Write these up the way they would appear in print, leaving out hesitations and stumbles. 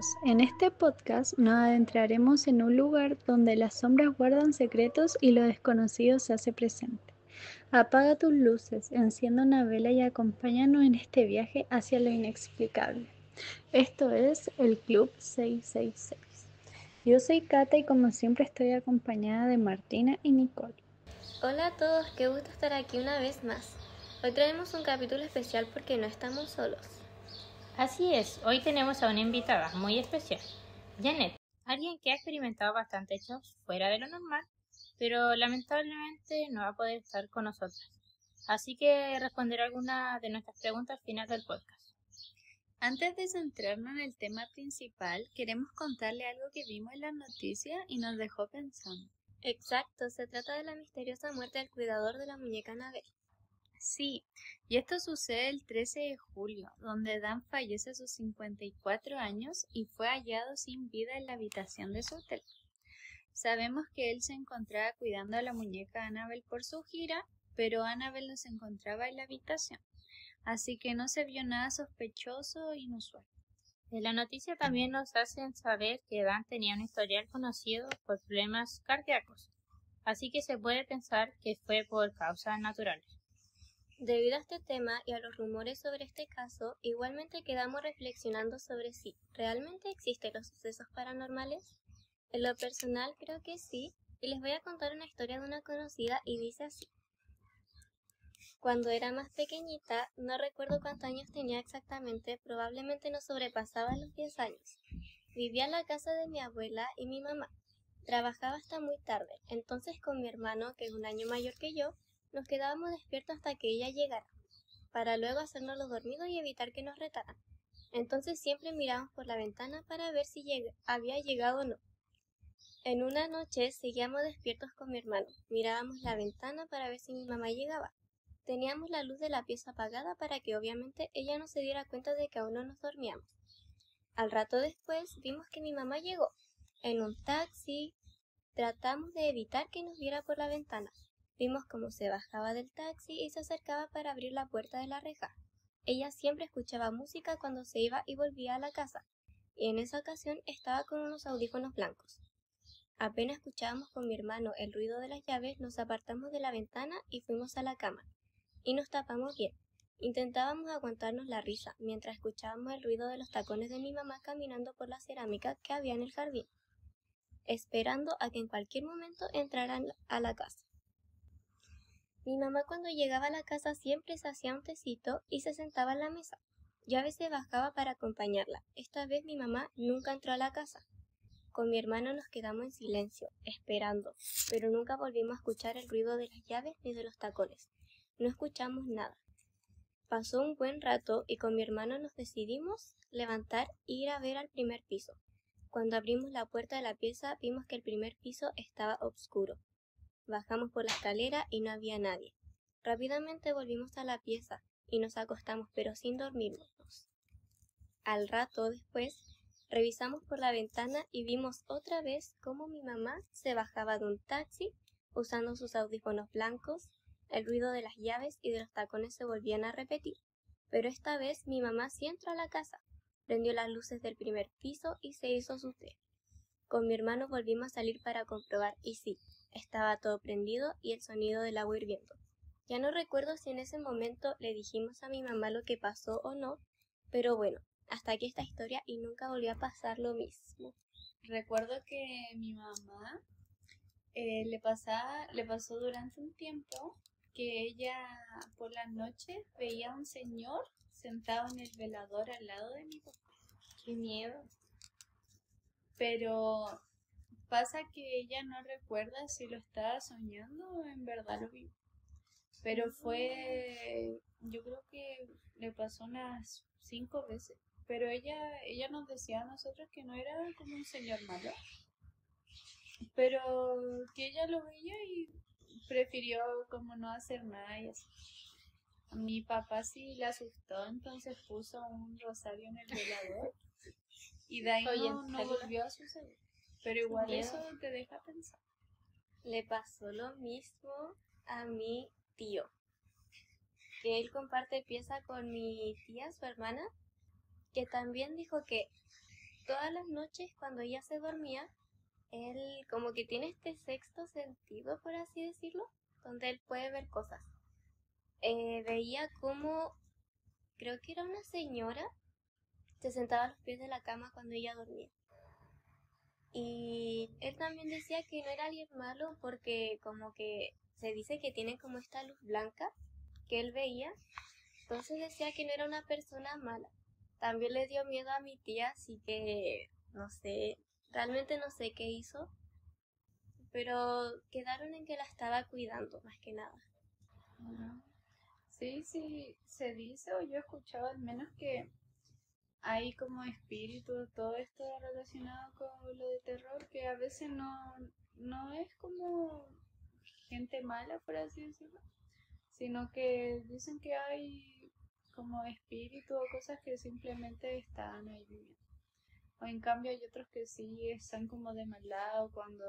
Bienvenidos. En este podcast nos adentraremos en un lugar donde las sombras guardan secretos y lo desconocido se hace presente. Apaga tus luces, enciende una vela y acompáñanos en este viaje hacia lo inexplicable. Esto es el Club 666. Yo soy Kata y como siempre estoy acompañada de Martina y Nicole. Hola a todos, qué gusto estar aquí una vez más. Hoy traemos un capítulo especial porque no estamos solos. Así es, hoy tenemos a una invitada muy especial, Janet, alguien que ha experimentado bastante hechos fuera de lo normal, pero lamentablemente no va a poder estar con nosotras. Así que responderá algunas de nuestras preguntas al final del podcast. Antes de centrarnos en el tema principal, queremos contarle algo que vimos en las noticias y nos dejó pensando. Exacto, se trata de la misteriosa muerte del cuidador de la muñeca Annabelle. Sí, y esto sucede el 13 de julio, donde Dan fallece a sus 54 años y fue hallado sin vida en la habitación de su hotel. Sabemos que él se encontraba cuidando a la muñeca Annabelle por su gira, pero Annabelle no se encontraba en la habitación, así que no se vio nada sospechoso o inusual. En la noticia también nos hacen saber que Dan tenía un historial conocido por problemas cardíacos, así que se puede pensar que fue por causas naturales. Debido a este tema y a los rumores sobre este caso, igualmente quedamos reflexionando sobre si realmente existen los sucesos paranormales. En lo personal creo que sí, y les voy a contar una historia de una conocida y dice así. Cuando era más pequeñita, no recuerdo cuántos años tenía exactamente, probablemente no sobrepasaba los 10 años. Vivía en la casa de mi abuela y mi mamá. Trabajaba hasta muy tarde, entonces con mi hermano, que es un año mayor que yo, nos quedábamos despiertos hasta que ella llegara, para luego hacernos los dormidos y evitar que nos retaran. Entonces siempre mirábamos por la ventana para ver si había llegado o no. En una noche seguíamos despiertos con mi hermano, mirábamos la ventana para ver si mi mamá llegaba. Teníamos la luz de la pieza apagada para que obviamente ella no se diera cuenta de que aún no nos dormíamos. Al rato después vimos que mi mamá llegó, en un taxi. Tratamos de evitar que nos viera por la ventana. Vimos cómo se bajaba del taxi y se acercaba para abrir la puerta de la reja. Ella siempre escuchaba música cuando se iba y volvía a la casa, y en esa ocasión estaba con unos audífonos blancos. Apenas escuchábamos con mi hermano el ruido de las llaves, nos apartamos de la ventana y fuimos a la cama, y nos tapamos bien. Intentábamos aguantarnos la risa mientras escuchábamos el ruido de los tacones de mi mamá caminando por la cerámica que había en el jardín, esperando a que en cualquier momento entraran a la casa. Mi mamá cuando llegaba a la casa siempre se hacía un tecito y se sentaba en la mesa. Yo a veces bajaba para acompañarla. Esta vez mi mamá nunca entró a la casa. Con mi hermano nos quedamos en silencio, esperando, pero nunca volvimos a escuchar el ruido de las llaves ni de los tacones. No escuchamos nada. Pasó un buen rato y con mi hermano nos decidimos levantar e ir a ver al primer piso. Cuando abrimos la puerta de la pieza vimos que el primer piso estaba oscuro. Bajamos por la escalera y no había nadie. Rápidamente volvimos a la pieza y nos acostamos, pero sin dormirnos. Al rato después, revisamos por la ventana y vimos otra vez cómo mi mamá se bajaba de un taxi usando sus audífonos blancos. El ruido de las llaves y de los tacones se volvían a repetir, pero esta vez mi mamá sí entró a la casa. Prendió las luces del primer piso y se hizo su té. Con mi hermano volvimos a salir para comprobar y sí, estaba todo prendido y el sonido del agua hirviendo. Ya no recuerdo si en ese momento le dijimos a mi mamá lo que pasó o no, pero bueno, hasta aquí esta historia y nunca volvió a pasar lo mismo. Recuerdo que mi mamá le pasó durante un tiempo que ella por las noches veía a un señor sentado en el velador al lado de mi papá. ¡Qué miedo! Pero pasa que ella no recuerda si lo estaba soñando o en verdad lo vio. Pero yo creo que le pasó unas 5 veces. Pero ella nos decía a nosotros que no era como un señor malo, pero que ella lo veía y prefirió como no hacer nada y así. A mi papá sí le asustó, entonces puso un rosario en el velador y de ahí Oye, no volvió a suceder. Pero igual eso te deja pensar. le pasó lo mismo a mi tío, que él comparte pieza con mi tía, su hermana, que también dijo que todas las noches cuando ella se dormía, él como que tiene este sexto sentido, por así decirlo, donde él puede ver cosas. Veía como, creo que era una señora, se sentaba a los pies de la cama cuando ella dormía. Y él también decía que no era alguien malo porque como que se dice que tiene como esta luz blanca que él veía. Entonces decía que no era una persona mala. También le dio miedo a mi tía, así que no sé, realmente no sé qué hizo. Pero quedaron en que la estaba cuidando, más que nada. Sí, sí, se dice o yo he escuchado al menos que hay como espíritus, todo esto relacionado con lo de terror, que a veces no es como gente mala, por así decirlo, sino que dicen que hay como espíritus o cosas que simplemente están ahí viviendo. O en cambio hay otros que sí están como de mal lado cuando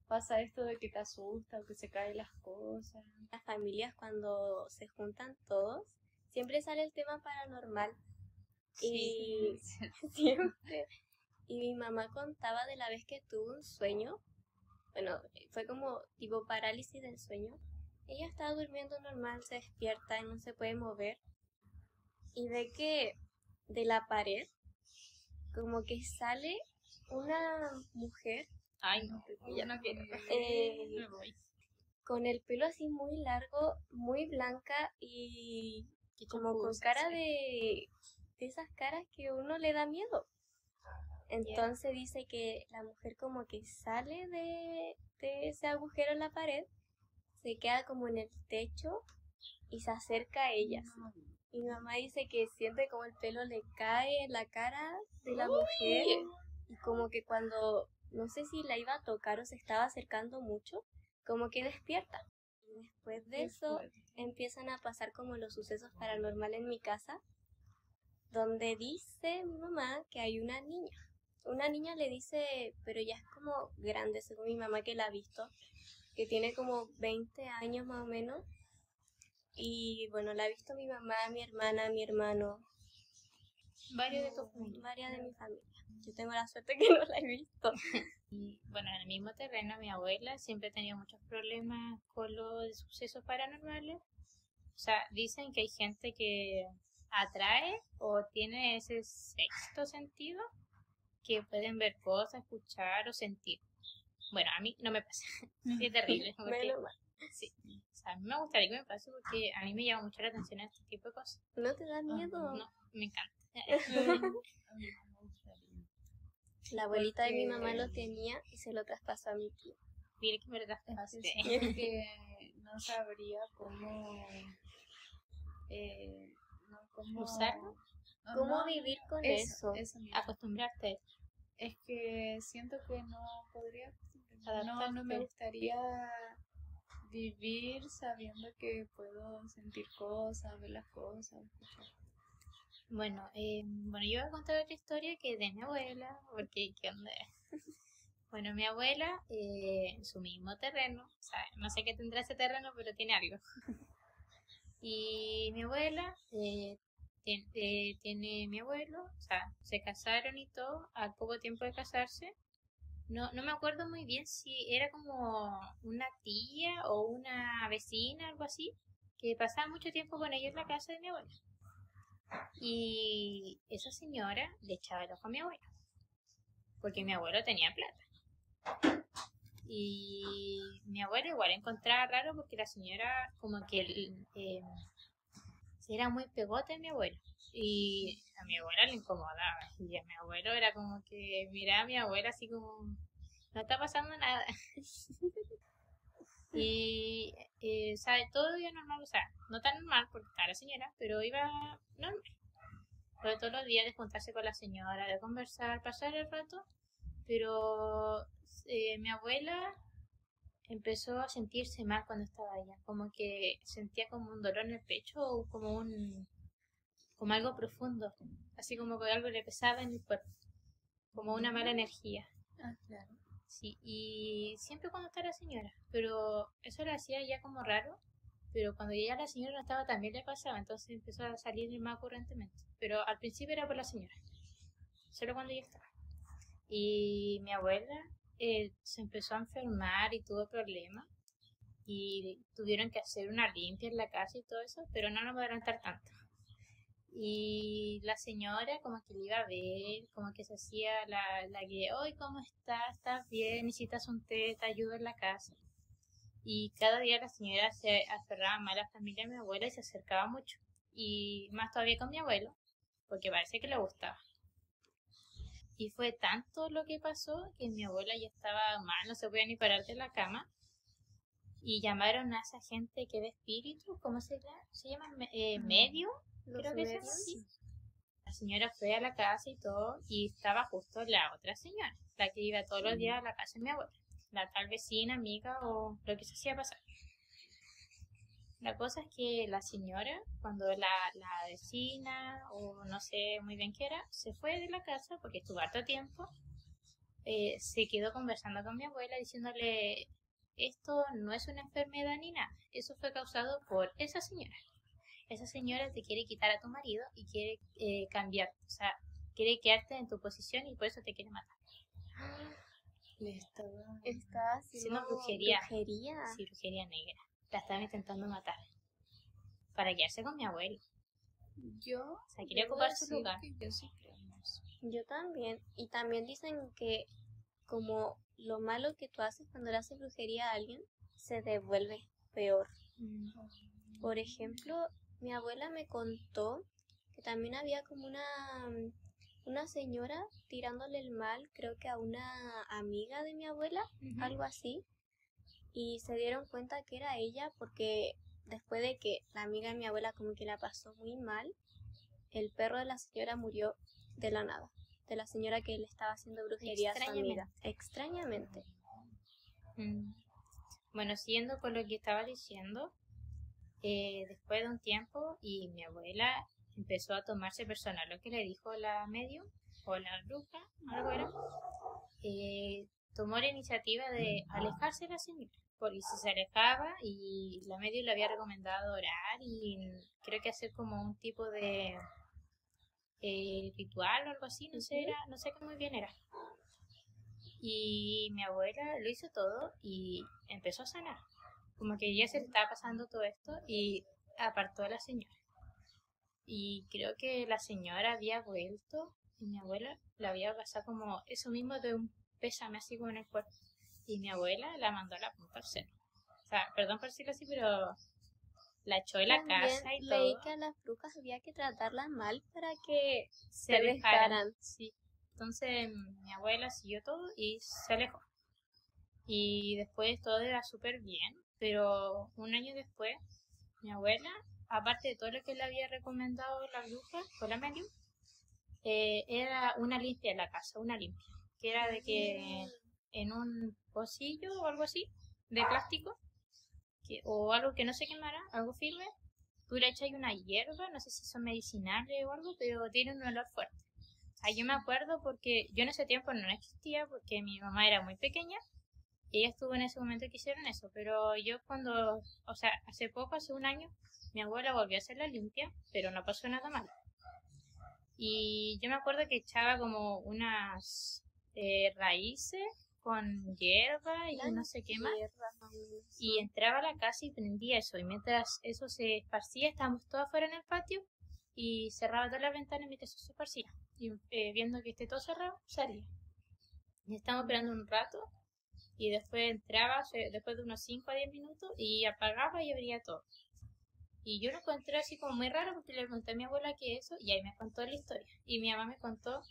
pasa esto de que te asusta o que se caen las cosas. Las familias cuando se juntan todos, siempre sale el tema paranormal. Y siempre. Y mi mamá contaba de la vez que tuvo un sueño. Bueno, fue como tipo parálisis del sueño. Ella estaba durmiendo normal, se despierta y no se puede mover. Y ve que de la pared como que sale una mujer. Ay, no, ya no quiero. Me voy. Con el pelo así muy largo, muy blanca y como con chapuz, cara sí. de esas caras que uno le da miedo. Entonces dice que la mujer como que sale de ese agujero en la pared, se queda como en el techo y se acerca a ellas. Y mi mamá dice que siente como el pelo le cae en la cara de la mujer y como que cuando, no sé si la iba a tocar o se estaba acercando mucho, como que despierta. Y después de eso empiezan a pasar como los sucesos paranormales en mi casa, donde dice mi mamá que hay una niña. Una niña le dice, pero ya es como grande, según mi mamá que la ha visto, que tiene como 20 años más o menos. Y bueno, la ha visto mi mamá, mi hermana, mi hermano. Varios de tu familia. Varias de mi familia. Yo tengo la suerte que no la he visto. Y bueno, en el mismo terreno, mi abuela siempre ha tenido muchos problemas con los sucesos paranormales. O sea, dicen que hay gente que atrae o tiene ese sexto sentido, que pueden ver cosas, escuchar o sentir. Bueno, a mí no me pasa. Es terrible. Porque, Menos mal. sí. O sea, a mí me gustaría que me pase porque a mí me llama mucho la atención este tipo de cosas. ¿No te da miedo? No, me encanta. La abuelita de mi mamá lo tenía y se lo traspasó a mi tía. Mire que me lo traspasaste. Es que no sabría cómo ¿Usarlo? ¿Cómo vivir con eso? mismo. Acostumbrarte. Es que siento que no podría Adaptarte. no me gustaría vivir sabiendo que puedo sentir cosas, ver las cosas, escuchar. Bueno, yo voy a contar otra historia que es de mi abuela, porque ¿qué onda? Bueno, mi abuela, en su mismo terreno, o sea, no sé qué tendrá ese terreno, pero tiene algo. Y mi abuela tiene mi abuelo, o sea, se casaron y todo, al poco tiempo de casarse. No me acuerdo muy bien si era como una tía o una vecina, algo así, que pasaba mucho tiempo con ella en la casa de mi abuela. Y esa señora le echaba el ojo a mi abuelo, porque mi abuelo tenía plata. Y mi abuelo igual encontraba raro porque la señora como que era muy pegote a mi abuelo. Y a mi abuela le incomodaba. Y a mi abuelo era como que miraba a mi abuela así como, no está pasando nada. Y, todo iba normal, o sea, no tan normal porque estaba la señora, pero iba normal. Pero todos los días de juntarse con la señora, de conversar, pasar el rato. Pero mi abuela empezó a sentirse mal cuando estaba allá, como que sentía como un dolor en el pecho o como algo profundo, así como que algo le pesaba en el cuerpo, como una mala energía. Ah, claro. Sí, y siempre cuando estaba la señora, pero eso le hacía ya como raro, pero cuando ya la señora no estaba también le pasaba, entonces empezó a salir más recurrentemente, pero al principio era por la señora. solo cuando yo estaba. Y mi abuela se empezó a enfermar y tuvo problemas. Y tuvieron que hacer una limpia en la casa y todo eso, pero no nos va a adelantar tanto. Y la señora como que le iba a ver, como que se hacía la que, hoy ¿cómo estás? ¿Estás bien? ¿Necesitas un té? ¿Te ayudo en la casa? Y cada día la señora se aferraba más a la familia de mi abuela y se acercaba mucho. Y más todavía con mi abuelo, porque parece que le gustaba. Y fue tanto lo que pasó que mi abuela ya estaba mal, no se podía ni parar de la cama. Y llamaron a esa gente que ve espíritus, ¿cómo se llama? ¿Se llama medio? Creo que es así. La señora fue a la casa y todo, y estaba justo la otra señora, la que iba todos los días a la casa de mi abuela, la tal vecina, amiga o lo que se hacía pasar. La cosa es que la señora, cuando la vecina, o no sé muy bien qué era, se fue de la casa porque estuvo harto tiempo, se quedó conversando con mi abuela diciéndole, esto no es una enfermedad ni nada, eso fue causado por esa señora. Esa señora te quiere quitar a tu marido y quiere cambiar, o sea, quiere quedarte en tu posición y por eso te quiere matar. Le estaba haciendo brujería. Sí, brujería negra. La estaban intentando matar para quedarse con mi abuelo. Yo O sea, quería ocupar su lugar. Yo sí creo en eso. Yo también. Y también dicen que como lo malo que tú haces cuando le haces brujería a alguien, se devuelve peor. Por ejemplo, mi abuela me contó que también había como una señora tirándole el mal, creo que a una amiga de mi abuela, algo así. Y se dieron cuenta que era ella porque después de que la amiga de mi abuela como que la pasó muy mal, el perro de la señora murió de la nada, de la señora que le estaba haciendo brujería a su amiga. Extrañamente. Bueno, siguiendo con lo que estaba diciendo, después de un tiempo y mi abuela empezó a tomarse personal lo que le dijo la medium o la bruja, algo era, tomó la iniciativa de alejarse de la señora. Porque si se alejaba y la medium le había recomendado orar y creo que hacer como un tipo de ritual o algo así, no sé, no sé qué muy bien era. Y mi abuela lo hizo todo y empezó a sanar. Como que ya se le estaba pasando todo esto y apartó a la señora. Y creo que la señora había vuelto y mi abuela la había pasado como eso mismo de un pésame así como en el cuerpo. Y mi abuela la mandó a la punta del cerro. O sea, perdón por decirlo así, pero la echó de la casa y leí todo. que a las brujas había que tratarlas mal para que Se alejaran. Sí. Entonces mi abuela siguió todo y se alejó. Y después todo era súper bien, pero un año después, mi abuela, aparte de todo lo que le había recomendado la bruja o la medium, era una limpia en la casa, una limpia, que era de que en un pocillo o algo así, de plástico, o algo que no se quemara, algo firme, tú le echas una hierba, no sé si son medicinales o algo, pero tiene un olor fuerte. Yo me acuerdo porque yo en ese tiempo no existía, porque mi mamá era muy pequeña, y ella estuvo en ese momento que hicieron eso, pero yo cuando, o sea, hace poco, hace un año, mi abuela volvió a hacer la limpia, pero no pasó nada mal. Y yo me acuerdo que echaba como unas raíces con hierba y no sé qué más. Y entraba a la casa y prendía eso. Y mientras eso se esparcía, estábamos todos afuera en el patio y cerraba todas las ventanas mientras eso se esparcía. Y viendo que esté todo cerrado, salía. Y estábamos esperando un rato y después entraba, después de unos 5 a 10 minutos, y apagaba y abría todo. Y yo lo encontré así como muy raro porque le pregunté a mi abuela qué es eso y ahí me contó la historia. Y mi mamá me contó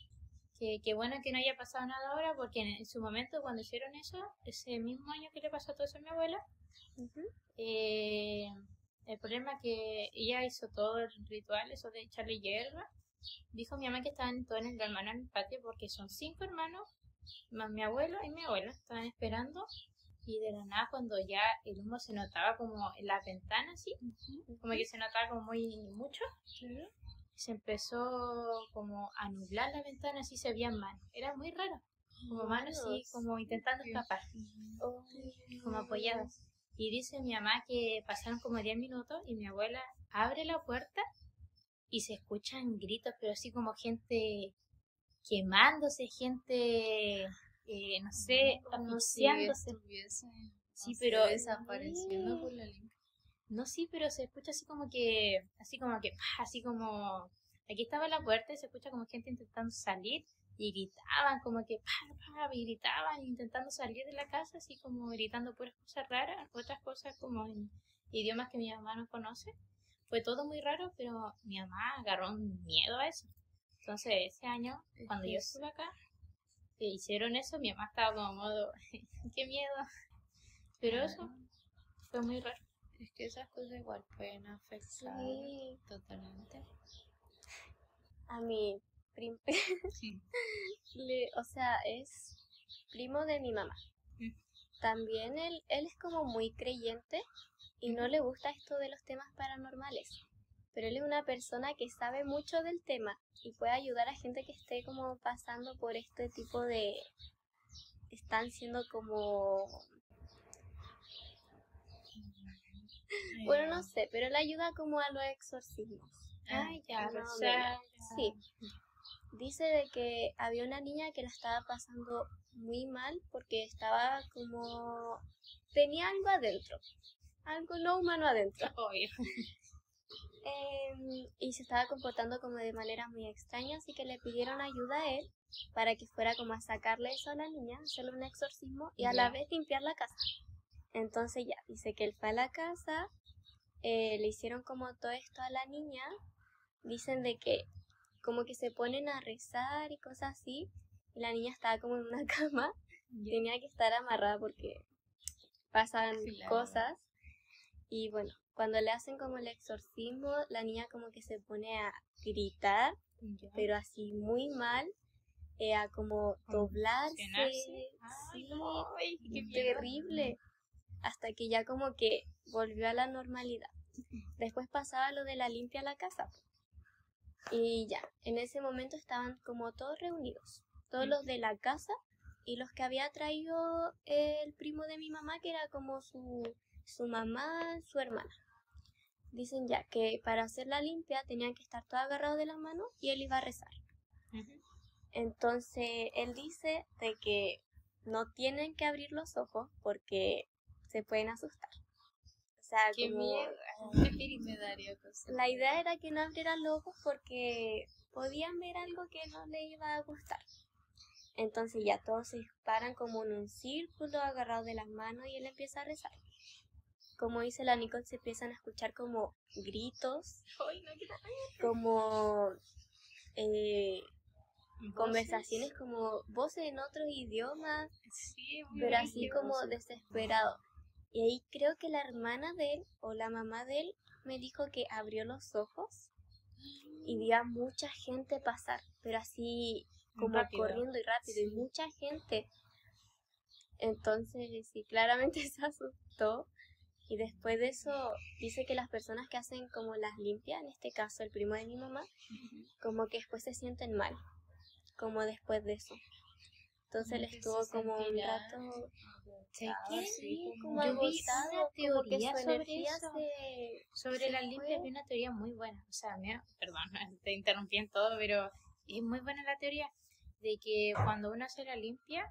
que bueno que no haya pasado nada ahora porque en su momento cuando hicieron eso, ese mismo año que le pasó todo eso a mi abuela, el problema es que ella hizo todo el ritual, eso de echarle hierba. Dijo mi mamá que estaban todos los hermanos en el patio porque son 5 hermanos, más mi abuelo y mi abuela, estaban esperando. Y de la nada cuando ya el humo se notaba como en la ventana así, como que se notaba como muy mucho, se empezó como a nublar la ventana, así se veían manos, era muy raro, como manos así como intentando escapar, como apoyadas. Y dice mi mamá que pasaron como 10 minutos y mi abuela abre la puerta y se escuchan gritos, pero así como gente quemándose, gente, no sé, asfixiándose. Sí, pero desapareciendo por la limpia. no, sí, pero se escucha así como que, así como, aquí estaba la puerta y se escucha como gente intentando salir y gritaban como que, y gritaban intentando salir de la casa, así como gritando puras cosas raras, otras cosas como en idiomas que mi mamá no conoce. Fue todo muy raro, pero mi mamá agarró un miedo a eso. Entonces ese año, cuando yo estuve acá, que hicieron eso, mi mamá estaba como modo, qué miedo. Pero eso fue muy raro. Es que esas cosas igual pueden afectar Sí. totalmente. A mi primo, o sea, es primo de mi mamá. También él es como muy creyente y no le gusta esto de los temas paranormales. Pero él es una persona que sabe mucho del tema y puede ayudar a gente que esté como pasando por este tipo de... Están siendo como... Bueno, no sé, pero él ayuda como a los exorcismos. Ay, ya, Más o sea, menos. Sí. Dice de que había una niña que la estaba pasando muy mal porque estaba como... tenía algo adentro. Algo no humano adentro. obvio. Y se estaba comportando como de manera muy extraña, así que le pidieron ayuda a él para que fuera como a sacarle eso a la niña, hacerle un exorcismo y a la vez limpiar la casa. Entonces ya, dice que él fue a la casa, le hicieron como todo esto a la niña, dicen de que como que se ponen a rezar y cosas así, y la niña estaba como en una cama, tenía que estar amarrada porque pasan cosas, y bueno, cuando le hacen como el exorcismo, la niña como que se pone a gritar, pero así muy mal, a como doblarse, sí, terrible, hasta que ya como que volvió a la normalidad. Después pasaba lo de la limpia a la casa. Y ya, en ese momento estaban como todos reunidos, todos los de la casa y los que había traído el primo de mi mamá, que era como su mamá, su hermana. Dicen ya que para hacer la limpia tenían que estar todos agarrados de las manos y él iba a rezar. Entonces él dice de que no tienen que abrir los ojos porque se pueden asustar. O sea, Qué como miedo. Me daría cosa. la idea era que no abrieran los ojos porque podían ver algo que no le iba a gustar. Entonces ya todos se paran como en un círculo agarrados de las manos y él empieza a rezar. Como dice la Nicole, se empiezan a escuchar como gritos, como conversaciones, como voces en otros idiomas, pero así como desesperado. Y ahí creo que la hermana de él o la mamá de él me dijo que abrió los ojos y vio a mucha gente pasar, pero así como Rápido. corriendo y rápido, y mucha gente. Entonces sí, claramente se asustó. Y después de eso, dice que las personas que hacen como las limpias, en este caso el primo de mi mamá, como que después se sienten mal, como después de eso. Entonces él estuvo como un rato... Sí, como yo vi agotado, una teoría como que su sobre energía eso. Sobre se la limpia fue. vi una teoría muy buena. O sea, mira, perdón, te interrumpí en todo, pero es muy buena la teoría de que cuando uno hace la limpia,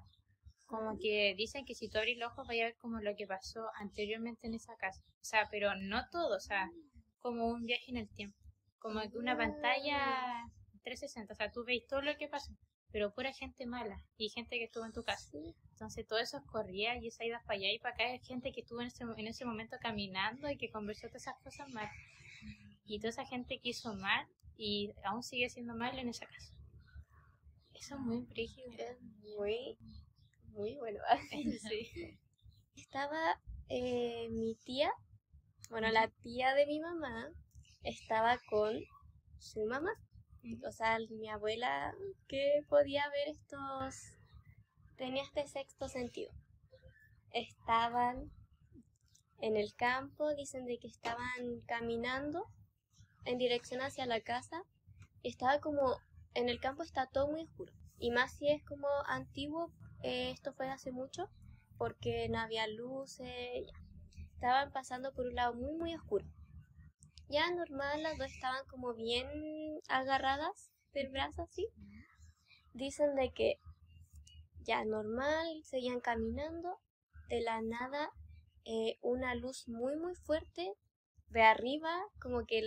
como que dicen que si tú abrís los ojos vaya a ver como lo que pasó anteriormente en esa casa. O sea, pero no todo, o sea, como un viaje en el tiempo. Como que una pantalla 360, o sea, tú veis todo lo que pasó, pero pura gente mala y gente que estuvo en tu casa. Entonces todo eso corría y esa idas para allá y para acá, hay gente que estuvo en ese momento caminando y que conversó todas esas cosas mal. Y toda esa gente que hizo mal y aún sigue siendo mal en esa casa. Eso es muy brígido. Es muy bueno. Sí. Estaba mi tía, bueno, la tía de mi mamá, estaba con su mamá. O sea, mi abuela que podía ver tenía este sexto sentido. Estaban en el campo, dicen de que estaban caminando en dirección hacia la casa. Estaba como, en el campo está todo muy oscuro. Y más si es como antiguo, esto fue hace mucho, porque no había luces. Estaban pasando por un lado muy, muy oscuro. Ya normal, las dos estaban como bien agarradas del brazo así. dicen de que ya normal, seguían caminando, de la nada una luz muy muy fuerte de arriba como que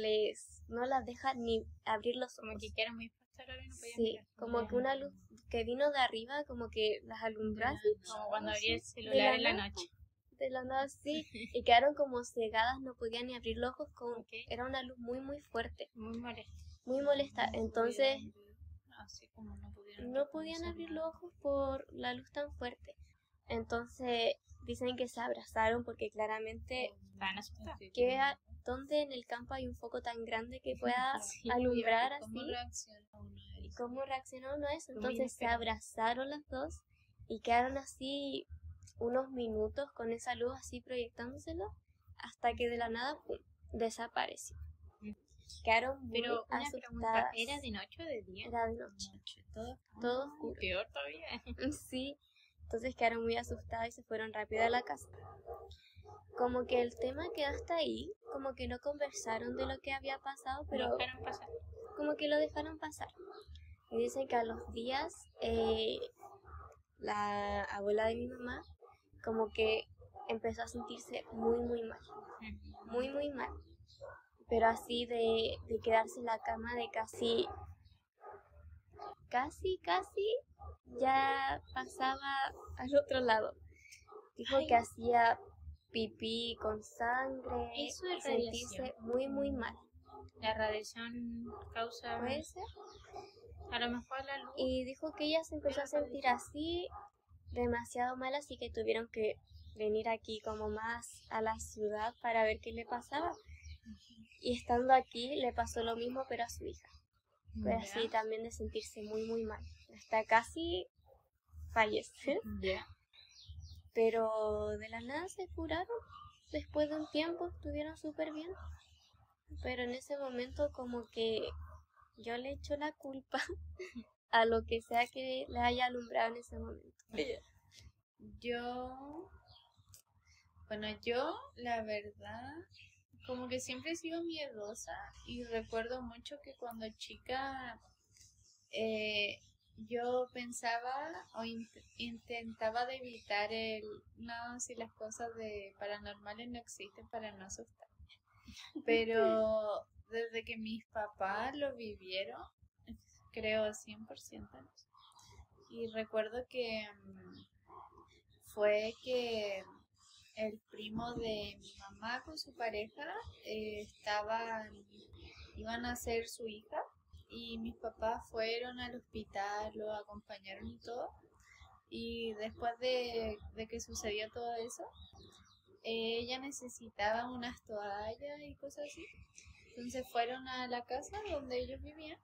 no las deja ni abrir los ojos. Como que quedaron muy puestas ahora y no podían Sí, mirar. como que una luz que vino de arriba como que las alumbró así, Como cuando abría el de celular la en la nada. noche. de la nada así, y quedaron como cegadas, no podían ni abrir los ojos, como Ok. era una luz muy muy fuerte, Muy molesto. muy molesta. Entonces Así como no no podían abrir los ojos por la luz tan fuerte. Entonces dicen que se abrazaron porque claramente Estaban asustadas. ¿dónde en el campo hay un foco tan grande que pueda alumbrar ¿Cómo así? reacciona uno a ¿Y eso? cómo reaccionó uno a eso? Muy Entonces se inesperado. abrazaron las dos y quedaron así unos minutos con esa luz así proyectándoselo hasta que de la nada ¡pum!, desapareció. Mm. Quedaron muy Pero una pregunta, asustadas. ¿era de noche o de día? Era de noche, todo oscuro. Peor todavía. Sí, entonces quedaron muy asustadas y se fueron rápido a la casa. Como que el tema quedó hasta ahí, como que no conversaron de lo que había pasado, pero Lo dejaron pasar. como que lo dejaron pasar. Y dicen que a los días la abuela de mi mamá como que empezó a sentirse muy muy mal, muy muy mal. Pero así de quedarse en la cama de casi ya pasaba al otro lado. Dijo Ay. que hacía pipí con sangre, Eso es sentirse radiación. muy muy mal. La radiación causa ¿Puede ser? a lo mejor la luz. Y dijo que ella se empezó a sentir así, demasiado mal, así que tuvieron que venir aquí como más a la ciudad para ver qué le pasaba. Y estando aquí le pasó lo mismo pero a su hija. Fue así también de sentirse muy muy mal. Hasta casi fallecer. Ya. Pero de la nada se curaron. Después de un tiempo estuvieron súper bien. Pero en ese momento como que yo le echo la culpa a lo que sea que le haya alumbrado en ese momento. Yo, la verdad, como que siempre he sido miedosa y recuerdo mucho que cuando chica yo pensaba o intentaba de evitar no, si las cosas de paranormales no existen para no asustar. Pero desde que mis papás lo vivieron, creo 100%. Y recuerdo que fue que el primo de mi mamá con su pareja iban a ser su hija y mis papás fueron al hospital, lo acompañaron y todo. Y después de que sucedió todo eso, ella necesitaba unas toallas y cosas así. Entonces fueron a la casa donde ellos vivían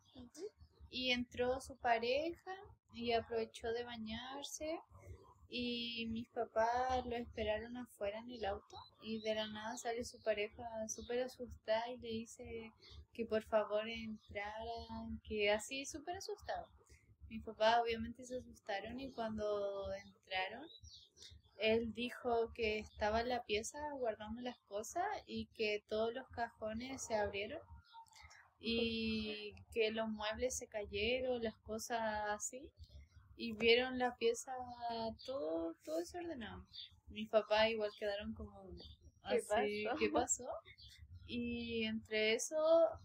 y entró su pareja y aprovechó de bañarse y mis papás lo esperaron afuera en el auto y de la nada sale su pareja súper asustada y le dice que por favor entraran, que así súper asustado. Mis papás obviamente se asustaron y cuando entraron él dijo que estaba en la pieza guardando las cosas y que todos los cajones se abrieron y que los muebles se cayeron, las cosas así, y vieron la pieza todo desordenado. Mis papás igual quedaron como así, ¿qué pasó? Y entre eso,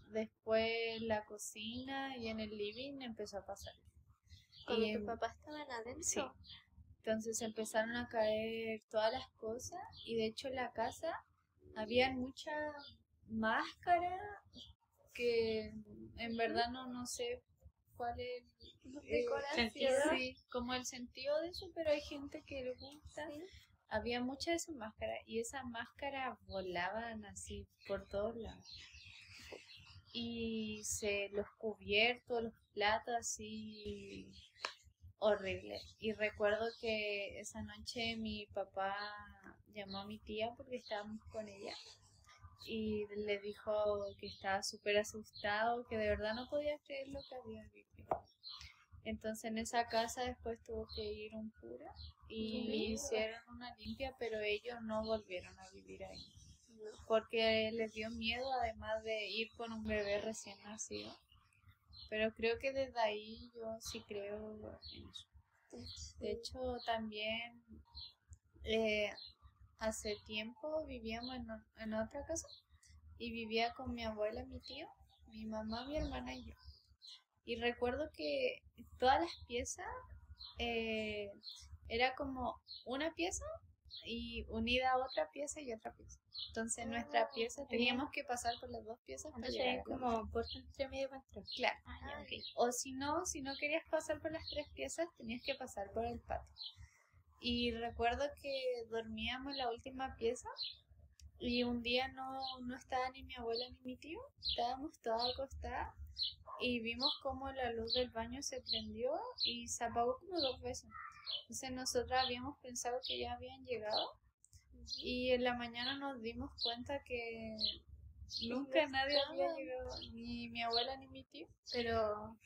después la cocina y en el living empezó a pasar. Cuando Y tus papás estaban adentro. sí. Entonces empezaron a caer todas las cosas y de hecho en la casa había muchas máscaras que en verdad no sé cuál es sí, como el sentido de eso, pero hay gente que le gusta. Sí. Había muchas de esas máscaras y esas máscaras volaban así por todos lados. Y los cubiertos, los platos así horrible. Y recuerdo que esa noche mi papá llamó a mi tía porque estábamos con ella y le dijo que estaba súper asustado, que de verdad no podía creer lo que había vivido. Entonces en esa casa después tuvo que ir un cura y hicieron una limpia, pero ellos no volvieron a vivir ahí. Porque les dio miedo, además de ir con un bebé recién nacido. Pero creo que desde ahí yo sí creo en eso. De hecho, también hace tiempo vivíamos en otra casa y vivía con mi abuela, mi tío, mi mamá, mi hermana y yo. Y recuerdo que todas las piezas era como una pieza y unida a otra pieza y otra pieza. Entonces nuestra pieza teníamos que pasar por las dos piezas para Entonces llegar es a la como puerta entre medio para entrar. Claro. Ah, ya, ok. O si no querías pasar por las tres piezas, tenías que pasar por el patio. Y recuerdo que dormíamos en la última pieza y un día no estaba ni mi abuela ni mi tío, estábamos todas acostadas y vimos como la luz del baño se prendió y se apagó como 2 veces. Entonces nosotras habíamos pensado que ya habían llegado y en la mañana nos dimos cuenta que nunca nadie había llegado, ni mi abuela ni mi tío. Pero,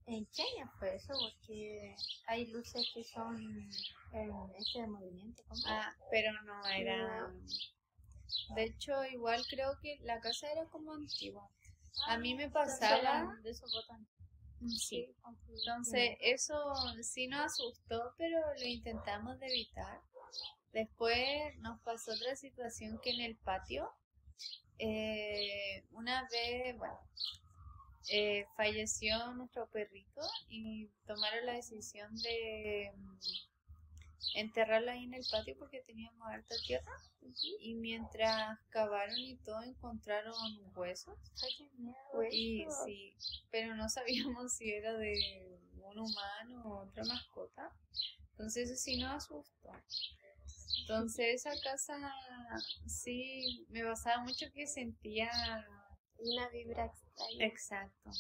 ¿en qué año fue eso? Porque hay luces que son de movimiento. ¿Cómo? Pero no era... De hecho, igual creo que la casa era como antigua. A mí me pasaba... De esos botones. Sí. Entonces, eso sí nos asustó, pero lo intentamos de evitar. Después nos pasó otra situación que en el patio, una vez, bueno, falleció nuestro perrito y tomaron la decisión de enterrarlo ahí en el patio porque teníamos harta tierra. Y mientras cavaron y todo, encontraron huesos. Ay, qué miedo. Y sí, pero no sabíamos si era de un humano o otra mascota. Entonces eso sí nos asustó. Entonces esa casa sí me pasaba mucho que sentía Una vibra extraña. exacto.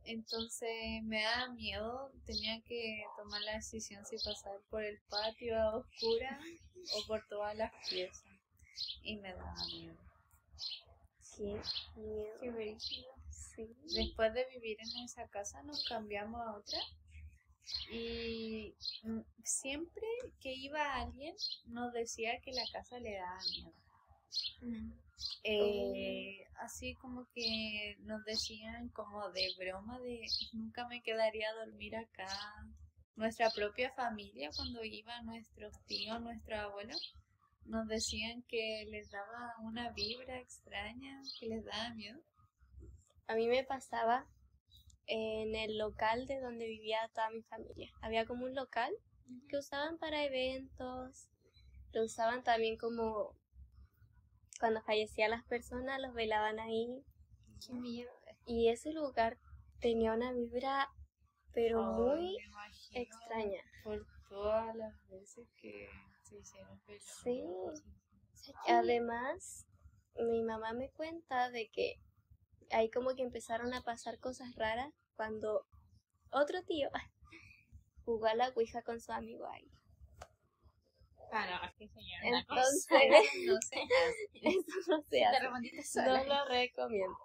Entonces me daba miedo, tenía que tomar la decisión si pasar por el patio a oscuras o por todas las piezas. Y me daba miedo. Qué miedo. Qué brígido. Sí. Después de vivir en esa casa nos cambiamos a otra y siempre que iba alguien nos decía que la casa le daba miedo. Así como que nos decían como de broma de nunca me quedaría a dormir acá. Nuestra propia familia, cuando iba nuestros tíos, nuestros abuelos, nos decían que les daba una vibra extraña, que les daba miedo. A mí me pasaba en el local de donde vivía toda mi familia. Había como un local que usaban para eventos, lo usaban también como cuando fallecían las personas, los velaban ahí. Qué miedo. Y ese lugar tenía una vibra, pero muy me imagino extraña. por todas las veces que se hicieron velorios. Sí. Además, mi mamá me cuenta de que ahí como que empezaron a pasar cosas raras cuando otro tío jugó a la ouija con su amigo ahí. No, es que señora. Entonces, No sé. eso no se Te hace. respondiste No sola. lo recomiendo.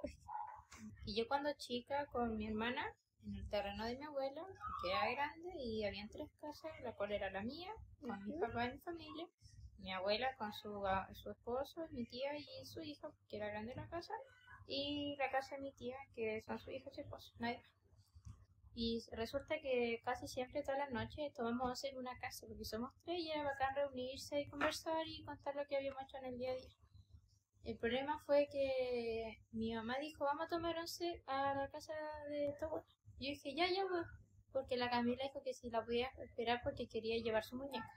Y yo cuando chica con mi hermana, en el terreno de mi abuela, que era grande y habían 3 casas, la cual era la mía, con mis papás y mi familia, mi abuela con su esposo, mi tía y su hija, que era grande la casa, y la casa de mi tía, que son su hija y su esposo, nadie más. Y resulta que casi siempre todas las noches tomamos once en una casa, porque somos 3 y era bacán reunirse y conversar y contar lo que habíamos hecho en el día a día. El problema fue que mi mamá dijo, vamos a tomar once a la casa de tu abuela. Yo dije, ya, voy. Porque la Camila dijo que si la podía esperar porque quería llevar su muñeca.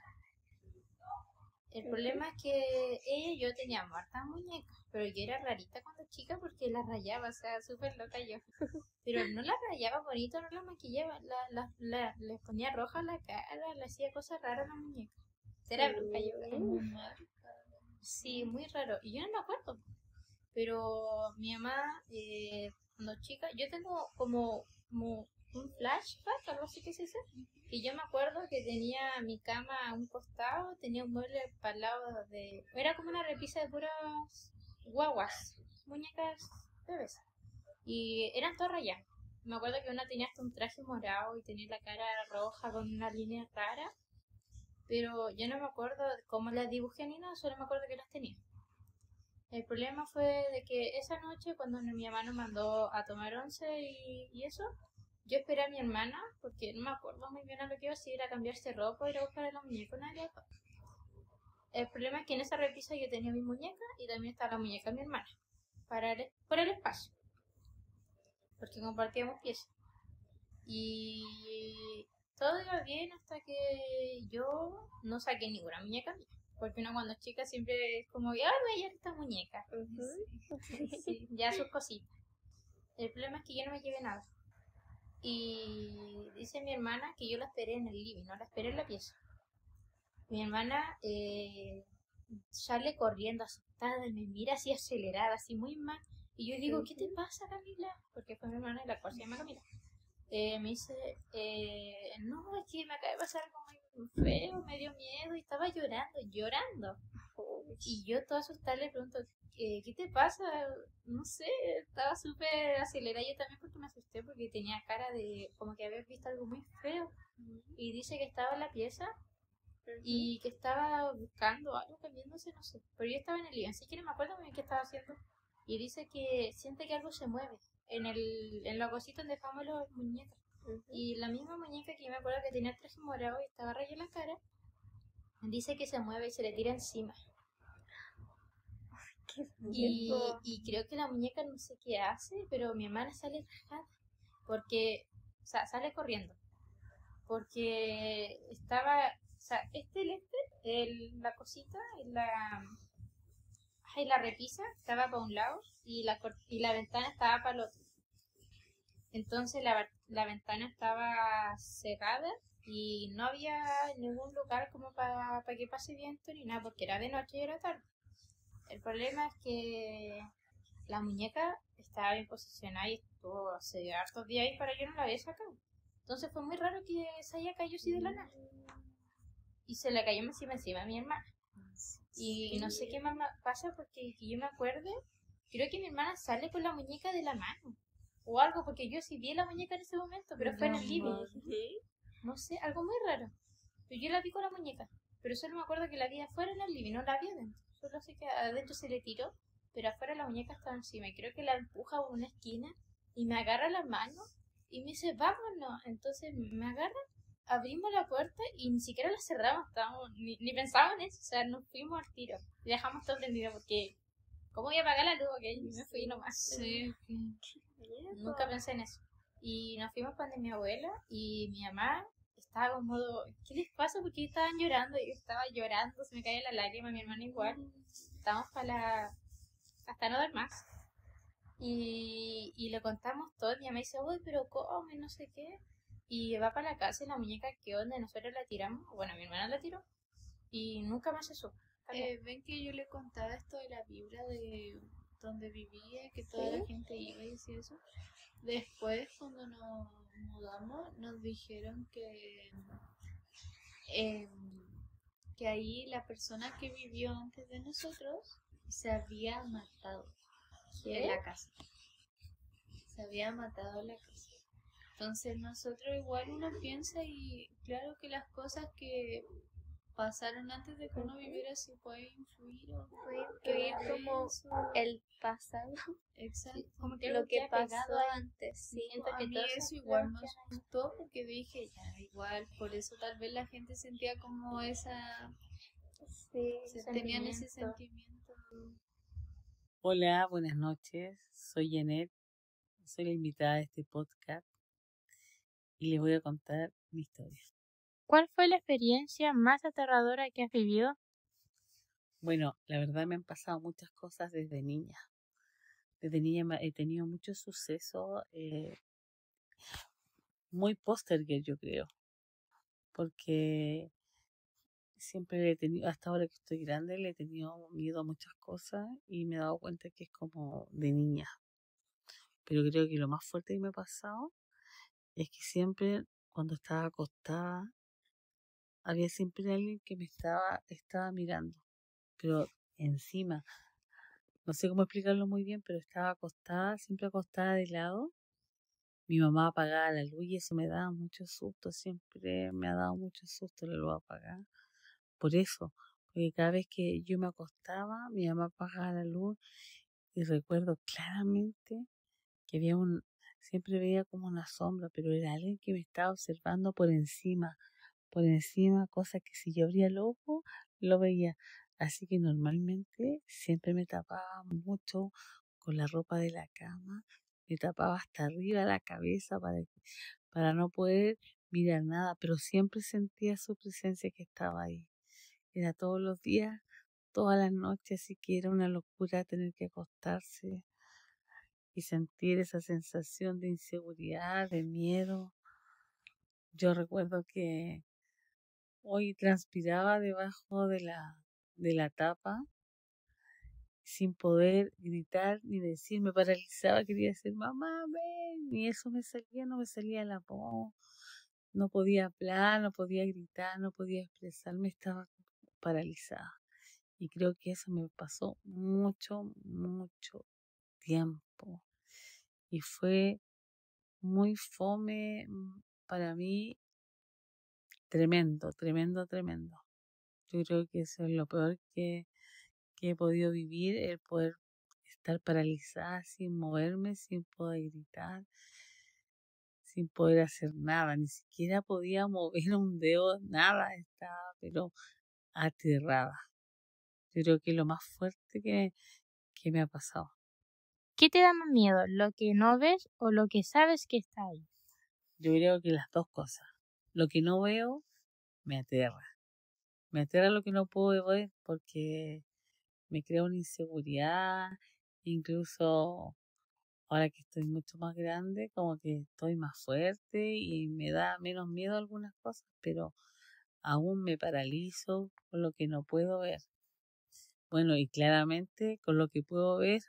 El problema es que ella y yo teníamos hartas muñecas, pero yo era rarita cuando chica porque las rayaba, o sea, súper loca yo. Pero no las rayaba bonito, no las maquillaba, les ponía roja la cara, le hacía cosas raras a la muñeca. Era bruja yo. Sí, muy raro. Y yo no me acuerdo. Pero mi mamá, cuando chica, yo tengo como un flashback, algo así que se dice. Y yo me acuerdo que tenía mi cama a un costado, tenía un mueble para el lado de... Era como una repisa de puras guaguas, muñecas bebés. Y eran todas rayadas. Me acuerdo que una tenía hasta un traje morado y tenía la cara roja con una línea rara. Pero yo no me acuerdo cómo las dibujé ni nada, solo me acuerdo que las tenía. El problema fue de que esa noche cuando mi mamá nos mandó a tomar once y eso, yo esperé a mi hermana porque no me acuerdo muy bien a lo que iba a hacer, ir a cambiarse ropa, ir a buscar a la muñeca, nada de eso. El problema es que en esa repisa yo tenía mi muñeca y también estaba la muñeca de mi hermana, por el espacio, porque compartíamos piezas. Y todo iba bien hasta que yo no saqué ninguna muñeca mía. Porque uno cuando es chica siempre es como, ay, voy a llevar esta muñeca. Sí, ya sus cositas. El problema es que yo no me llevé nada. Y dice mi hermana que yo la esperé en el living, no la esperé en la pieza. Mi hermana sale corriendo asustada y me mira así acelerada, así muy mal. Y yo digo, ¿qué te pasa, Camila? Porque fue mi hermana y la cual se llama Camila. Me dice, no, es que me acaba de pasar algo muy feo, me dio miedo y estaba llorando. Y yo toda asustada le pregunto, ¿qué te pasa? No sé, estaba súper acelerada yo también porque me asusté porque tenía cara de como que había visto algo muy feo. Y dice que estaba en la pieza y que estaba buscando algo, cambiándose, no sé. Pero yo estaba en el living, así que no me acuerdo muy bien qué estaba haciendo. Y dice que siente que algo se mueve en la cosita donde dejamos los muñecas. Y la misma muñeca que yo me acuerdo que tenía el traje morado y estaba rayada en la cara, dice que se mueve y se le tira encima. Y creo que la muñeca no sé qué hace, pero mi hermana sale rajada. Porque, o sea, sale corriendo. Porque estaba, o sea, la cosita, la repisa estaba para un lado y la ventana estaba para el otro. Entonces la ventana estaba cerrada y no había ningún lugar como para que pase viento ni nada, porque era de noche y era tarde. El problema es que la muñeca estaba bien posicionada y estuvo hace hartos días y para yo no la había sacado. Entonces fue muy raro que se haya caído así de la nada. Y se le cayó encima a mi hermana. Y no sé qué más pasa porque que yo me acuerde, creo que mi hermana sale con la muñeca de la mano. O algo, porque yo sí vi la muñeca en ese momento, pero fue en el living. No sé, algo muy raro. Pero yo la vi con la muñeca. Pero solo me acuerdo que la vi afuera en el living, no la vi adentro. Solo sé que adentro se le tiró, pero afuera la muñeca estaba encima. Y creo que la empuja a una esquina y me agarra la mano y me dice, vámonos. Entonces me agarra, abrimos la puerta y ni siquiera la cerramos, ni pensamos en eso. O sea, nos fuimos al tiro. Y dejamos todo prendido porque, ¿cómo voy a apagar la luz? Ok, y me fui nomás. Sí, Nunca pensé en eso. Y nos fuimos para mi abuela y mi mamá estaba como, ¿qué les pasa? Porque estaban llorando y yo estaba llorando, se me caía la lágrima, mi hermana igual. Estábamos hasta no dar más. Y le contamos todo. Y mi mamá dice, uy, pero ¿cómo? Y no sé qué. Y va para la casa y la muñeca que donde nosotros la tiramos, bueno, mi hermana la tiró y nunca más se supo. ven que yo le contaba esto de la vibra de donde vivía, que toda la gente iba y decía eso. Después, cuando nos mudamos, nos dijeron em, que ahí la persona que vivió antes de nosotros se había matado en la casa. Se había matado en la casa. Entonces nosotros igual uno piensa y claro que las cosas que pasaron antes de que uno viviera así puede influir o Puede influir como el pasado, exacto. Como que lo algo que queda pasó pegado ahí. antes, sí. Siento A que mí todo eso igual me asustó porque dije, ya, igual, por eso tal vez la gente sentía como Sí, tenían ese sentimiento. Hola, buenas noches. Soy Janet, soy la invitada de este podcast y les voy a contar mi historia. ¿Cuál fue la experiencia más aterradora que has vivido? Bueno, la verdad me han pasado muchas cosas desde niña. Desde niña he tenido muchos sucesos muy postergé, yo creo, porque siempre le he tenido, hasta ahora que estoy grande, le he tenido miedo a muchas cosas y me he dado cuenta que es como de niña. Pero creo que lo más fuerte que me ha pasado es que siempre cuando estaba acostada había siempre alguien que me estaba mirando, pero encima, no sé cómo explicarlo muy bien, pero estaba acostada, siempre acostada de lado. Mi mamá apagaba la luz y eso me daba mucho susto, siempre me ha dado mucho susto la luz apagada. Por eso, porque cada vez que yo me acostaba, mi mamá apagaba la luz y recuerdo claramente que siempre veía como una sombra, pero era alguien que me estaba observando por encima, cosa que si yo abría el ojo, lo veía. Así que normalmente siempre me tapaba mucho con la ropa de la cama, me tapaba hasta arriba la cabeza para no poder mirar nada, pero siempre sentía su presencia que estaba ahí. Era todos los días, todas las noches, así que era una locura tener que acostarse y sentir esa sensación de inseguridad, de miedo. Yo recuerdo que hoy transpiraba debajo de la tapa sin poder gritar ni decir, me paralizaba, quería decir, mamá, ven, y eso no me salía la voz, no podía hablar, no podía gritar, no podía expresarme, estaba paralizada. Y creo que eso me pasó mucho tiempo. Y fue muy fome para mí, tremendo. Yo creo que eso es lo peor que he podido vivir, el poder estar paralizada sin moverme, sin poder gritar, sin poder hacer nada, ni siquiera podía mover un dedo, nada, estaba pero aterrada. Yo creo que es lo más fuerte que me ha pasado. ¿Qué te da más miedo, lo que no ves o lo que sabes que está ahí? Yo creo que las dos cosas. Lo que no veo me aterra. Me aterra lo que no puedo ver porque me crea una inseguridad, incluso ahora que estoy mucho más grande, como que estoy más fuerte y me da menos miedo a algunas cosas, pero aún me paralizo con lo que no puedo ver. Bueno, y claramente con lo que puedo ver,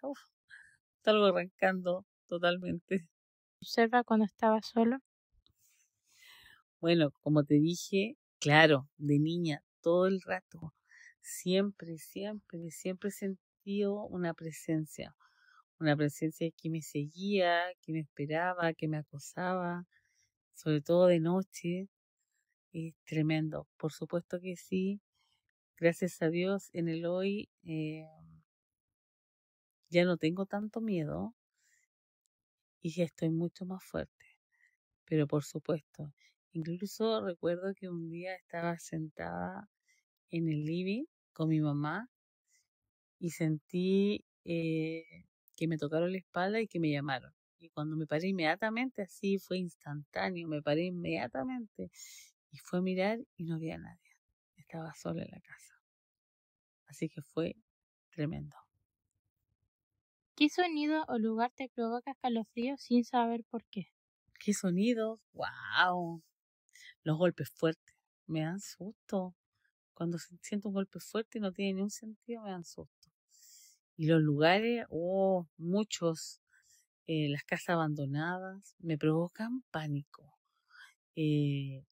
salgo arrancando totalmente. ¿Observa cuando estaba solo? Bueno, como te dije, claro, de niña, todo el rato, siempre he sentido una presencia que me seguía, que me esperaba, que me acosaba, sobre todo de noche. Es tremendo, por supuesto que sí. Gracias a Dios en el hoy ya no tengo tanto miedo y ya estoy mucho más fuerte. Pero por supuesto, incluso recuerdo que un día estaba sentada en el living con mi mamá y sentí que me tocaron la espalda y que me llamaron. Y cuando me paré inmediatamente, así fue instantáneo, me paré inmediatamente y fue a mirar y no había nadie. Estaba sola en la casa. Así que fue tremendo. ¿Qué sonido o lugar te provoca escalofríos sin saber por qué? ¿Qué sonidos? ¡Wow! Los golpes fuertes. Me dan susto. Cuando siento un golpe fuerte y no tiene ningún sentido, me dan susto. Y los lugares, muchos, las casas abandonadas, me provocan pánico.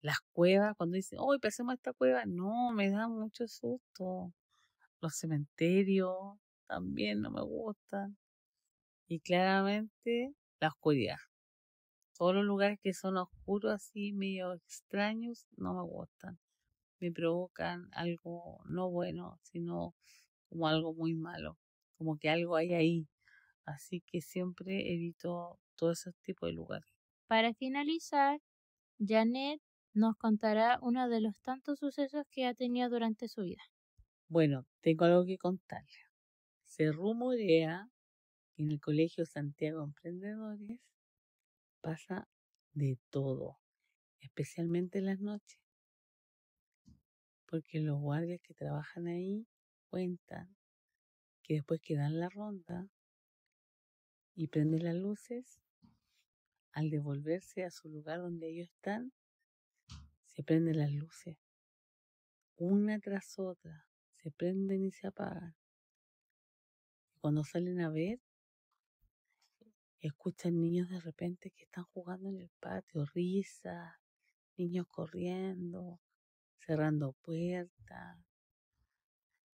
Las cuevas, cuando dicen, hoy pasemos a esta cueva, no, me da mucho susto. Los cementerios también no me gustan. Y claramente la oscuridad. Todos los lugares que son oscuros, así medio extraños, no me gustan. Me provocan algo no bueno, sino como algo muy malo. Como que algo hay ahí. Así que siempre evito todos esos tipos de lugares. Para finalizar, Janet nos contará uno de los tantos sucesos que ha tenido durante su vida. Bueno, tengo algo que contarle. Se rumorea que en el Colegio Santiago Emprendedores pasa de todo, especialmente en las noches, porque los guardias que trabajan ahí cuentan que después que dan la ronda y prenden las luces, al devolverse a su lugar donde ellos están, se prenden las luces, una tras otra, se prenden y se apagan. Y cuando salen a ver, escuchan niños de repente que están jugando en el patio, risas, niños corriendo, cerrando puertas.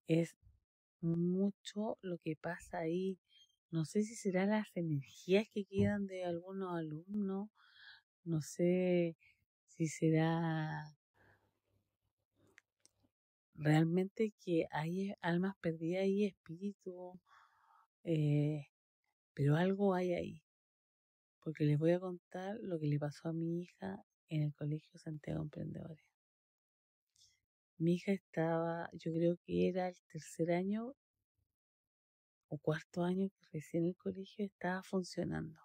Es mucho lo que pasa ahí. No sé si serán las energías que quedan de algunos alumnos, no sé si será, realmente que hay almas perdidas y espíritus, pero algo hay ahí. Porque les voy a contar lo que le pasó a mi hija en el Colegio Santiago Emprendedores. Mi hija estaba, yo creo que era el tercer año o cuarto año que recién el colegio estaba funcionando.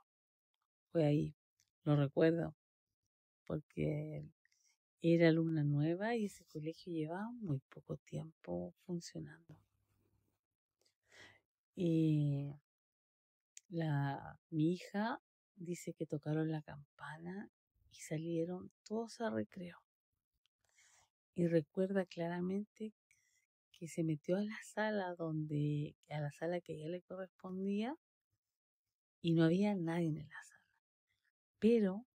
Fue ahí, lo recuerdo, porque era alumna nueva y ese colegio llevaba muy poco tiempo funcionando. Y mi hija dice que tocaron la campana y salieron todos a recreo. Y recuerda claramente que se metió a la sala a la sala que a ella le correspondía y no había nadie en la sala. Pero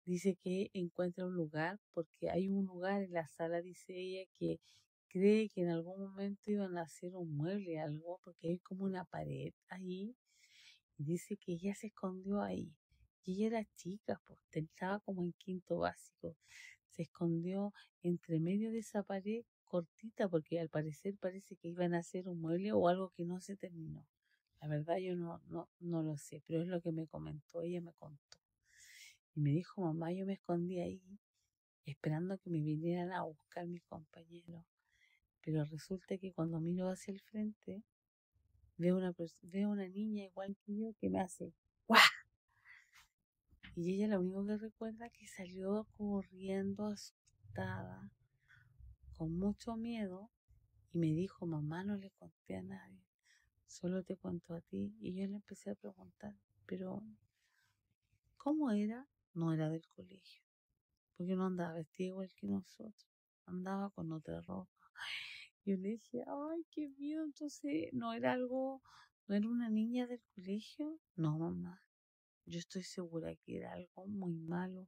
dice que encuentra un lugar, porque hay un lugar en la sala, dice ella, que cree que en algún momento iban a hacer un mueble, algo, porque hay como una pared ahí, y dice que ella se escondió ahí. Y ella era chica, pues estaba como en quinto básico. Se escondió entre medio de esa pared cortita, porque al parecer parece que iban a hacer un mueble o algo que no se terminó. La verdad yo no lo sé, pero es lo que me comentó, ella me contó. Y me dijo, mamá, yo me escondí ahí esperando que me vinieran a buscar mis compañeros. Pero resulta que cuando miro hacia el frente, veo una niña igual que yo que me hace ¡guau! Y ella lo único que recuerda es que salió corriendo asustada, con mucho miedo, y me dijo, mamá, no le conté a nadie, solo te cuento a ti. Y yo le empecé a preguntar, pero ¿cómo era? No era del colegio, porque no andaba vestida igual que nosotros, andaba con otra ropa. Yo le dije, ay, qué miedo, entonces no era una niña del colegio. No, mamá, yo estoy segura que era algo muy malo,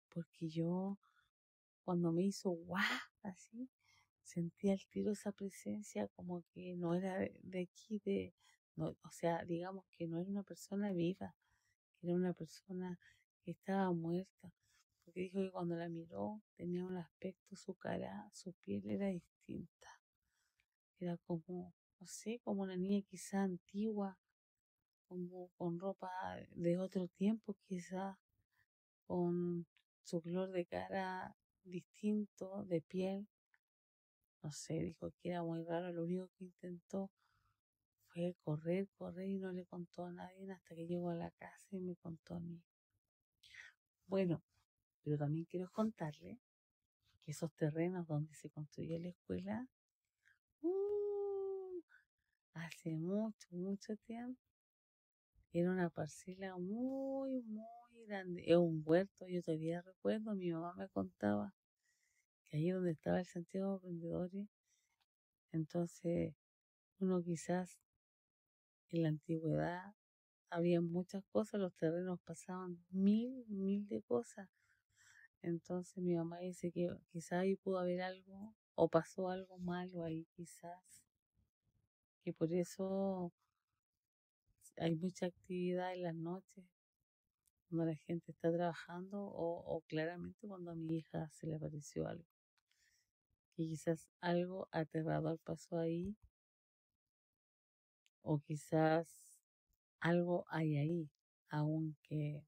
porque yo cuando me hizo guau, así, sentí al tiro esa presencia como que no era de aquí, no, o sea, digamos que no era una persona viva, que era una persona que estaba muerta, porque dijo que cuando la miró tenía un aspecto, su cara, su piel era distinta, era como, no sé, como una niña quizá antigua, como con ropa de otro tiempo, quizá con su color de cara distinto, de piel. No sé, dijo que era muy raro, lo único que intentó fue correr y no le contó a nadie hasta que llegó a la casa y me contó a mí. Bueno, pero también quiero contarle que esos terrenos donde se construyó la escuela, hace mucho tiempo, era una parcela muy grande, es un huerto. Yo todavía recuerdo, mi mamá me contaba que ahí donde estaba el Santiago Emprendedores, entonces uno quizás en la antigüedad había muchas cosas, los terrenos pasaban mil de cosas. Entonces mi mamá dice que quizás ahí pudo haber algo o pasó algo malo ahí quizás, que por eso hay mucha actividad en las noches cuando la gente está trabajando o claramente cuando a mi hija se le apareció algo. Que quizás algo aterrador pasó ahí o quizás algo hay ahí, aunque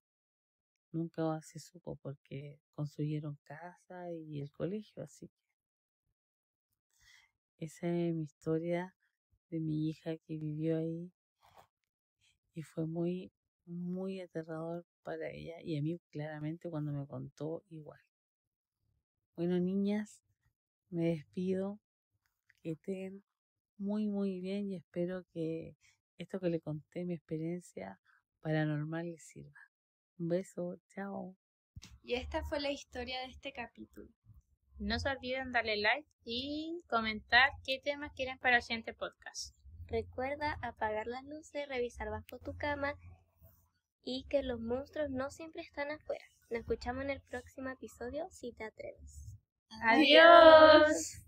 nunca se supo porque construyeron casa y el colegio, así que esa es mi historia de mi hija que vivió ahí y fue muy aterrador para ella y a mí claramente cuando me contó igual. Bueno, niñas, me despido, que estén muy bien y espero que esto que le conté, mi experiencia paranormal, les sirva. Un beso, chao. Y esta fue la historia de este capítulo. No se olviden darle like y comentar qué temas quieren para el siguiente podcast. Recuerda apagar las luces, revisar bajo tu cama y que los monstruos no siempre están afuera. Nos escuchamos en el próximo episodio si te atreves. ¡Adiós!